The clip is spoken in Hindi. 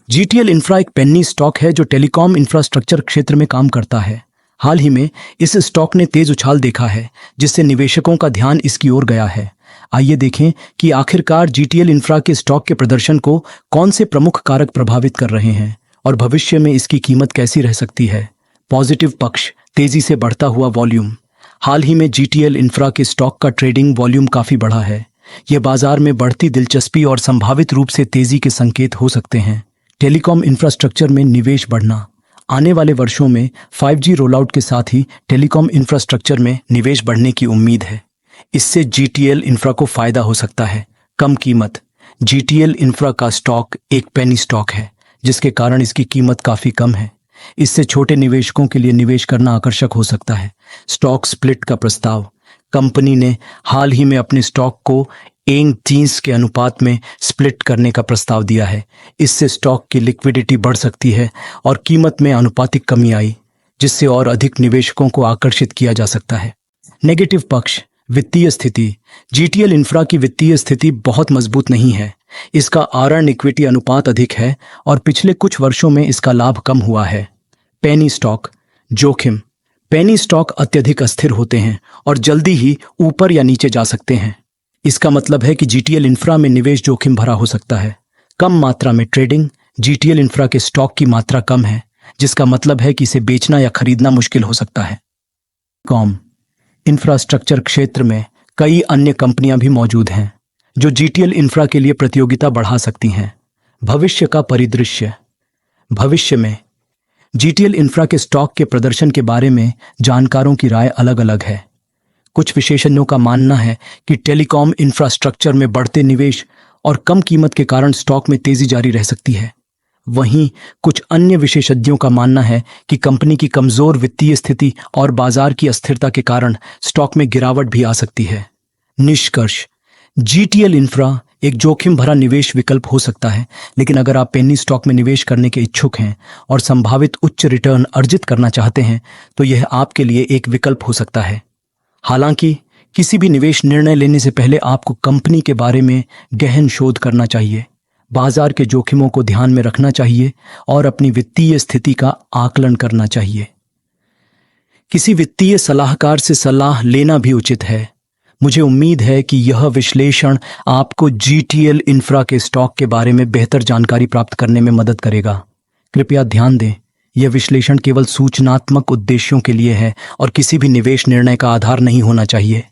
जीटीएल इंफ्रा एक पेनी स्टॉक है जो टेलीकॉम इंफ्रास्ट्रक्चर क्षेत्र में काम करता है। हाल ही में इस स्टॉक ने तेज उछाल देखा है, जिससे निवेशकों का ध्यान इसकी ओर गया है। आइए देखें कि आखिरकार जीटीएल इंफ्रा के स्टॉक के प्रदर्शन को कौन से प्रमुख कारक प्रभावित कर रहे हैं और भविष्य में इसकी कीमत कैसी रह सकती है। पॉजिटिव पक्ष, तेजी से बढ़ता हुआ वॉल्यूम। हाल ही में जीटीएल इंफ्रा के स्टॉक का ट्रेडिंग वॉल्यूम काफी बढ़ा है। यह बाजार में बढ़ती दिलचस्पी और संभावित रूप से तेजी के संकेत हो सकते हैं। टेलीकॉम इंफ्रास्ट्रक्चर में निवेश बढ़ना। आने वाले वर्षों में 5G रोलआउट के साथ ही टेलीकॉम इंफ्रास्ट्रक्चर में निवेश बढ़ने की उम्मीद है। इससे जीटीएल इंफ्रा को फायदा हो सकता है। कम कीमत। जीटीएल इंफ्रा का स्टॉक एक पेनी स्टॉक है, जिसके कारण इसकी कीमत काफी कम है। इससे छोटे निवेशकों के लिए निवेश करना आकर्षक हो सकता है। स्टॉक स्प्लिट का प्रस्ताव। कंपनी ने हाल ही में अपने स्टॉक को 1:30 के अनुपात में स्प्लिट करने का प्रस्ताव दिया है। इससे स्टॉक की लिक्विडिटी बढ़ सकती है और कीमत में आनुपातिक कमी आई, जिससे और अधिक निवेशकों को आकर्षित किया जा सकता है। नेगेटिव पक्ष, वित्तीय स्थिति। जीटीएल इंफ्रा की वित्तीय स्थिति बहुत मजबूत नहीं है। इसका अर्न इक्विटी अनुपात अधिक है और पिछले कुछ वर्षों में इसका लाभ कम हुआ है। Penny stock. जोखिम। पेनी स्टॉक अत्यधिक अस्थिर होते हैं और जल्दी ही ऊपर या नीचे जा सकते हैं। इसका मतलब है कि जीटीएल इंफ्रा में निवेश जोखिम भरा हो सकता है। कम मात्रा में ट्रेडिंग। जीटीएल इंफ्रा के स्टॉक की मात्रा कम है, जिसका मतलब है कि इसे बेचना या खरीदना मुश्किल हो सकता है। इंफ्रास्ट्रक्चर क्षेत्र में कई अन्य कंपनियां भी मौजूद हैं, जो जीटीएल इंफ्रा के लिए प्रतियोगिता बढ़ा सकती हैं। भविष्य का परिदृश्य। भविष्य में जीटीएल इंफ्रा के स्टॉक के प्रदर्शन के बारे में जानकारों की राय अलग अलग है। कुछ विशेषज्ञों का मानना है कि टेलीकॉम इंफ्रास्ट्रक्चर में बढ़ते निवेश और कम कीमत के कारण स्टॉक में तेजी जारी रह सकती है। वहीं कुछ अन्य विशेषज्ञों का मानना है कि कंपनी की कमजोर वित्तीय स्थिति और बाजार की अस्थिरता के कारण स्टॉक में गिरावट भी आ सकती है। निष्कर्ष, जीटीएल इंफ्रा एक जोखिम भरा निवेश विकल्प हो सकता है, लेकिन अगर आप पेनी स्टॉक में निवेश करने के इच्छुक हैं और संभावित उच्च रिटर्न अर्जित करना चाहते हैं, तो यह आपके लिए एक विकल्प हो सकता है। हालांकि किसी भी निवेश निर्णय लेने से पहले आपको कंपनी के बारे में गहन शोध करना चाहिए, बाजार के जोखिमों को ध्यान में रखना चाहिए और अपनी वित्तीय स्थिति का आकलन करना चाहिए। किसी वित्तीय सलाहकार से सलाह लेना भी उचित है। मुझे उम्मीद है कि यह विश्लेषण आपको जीटीएल इंफ्रा के स्टॉक के बारे में बेहतर जानकारी प्राप्त करने में मदद करेगा। कृपया ध्यान दें, यह विश्लेषण केवल सूचनात्मक उद्देश्यों के लिए है और किसी भी निवेश निर्णय का आधार नहीं होना चाहिए।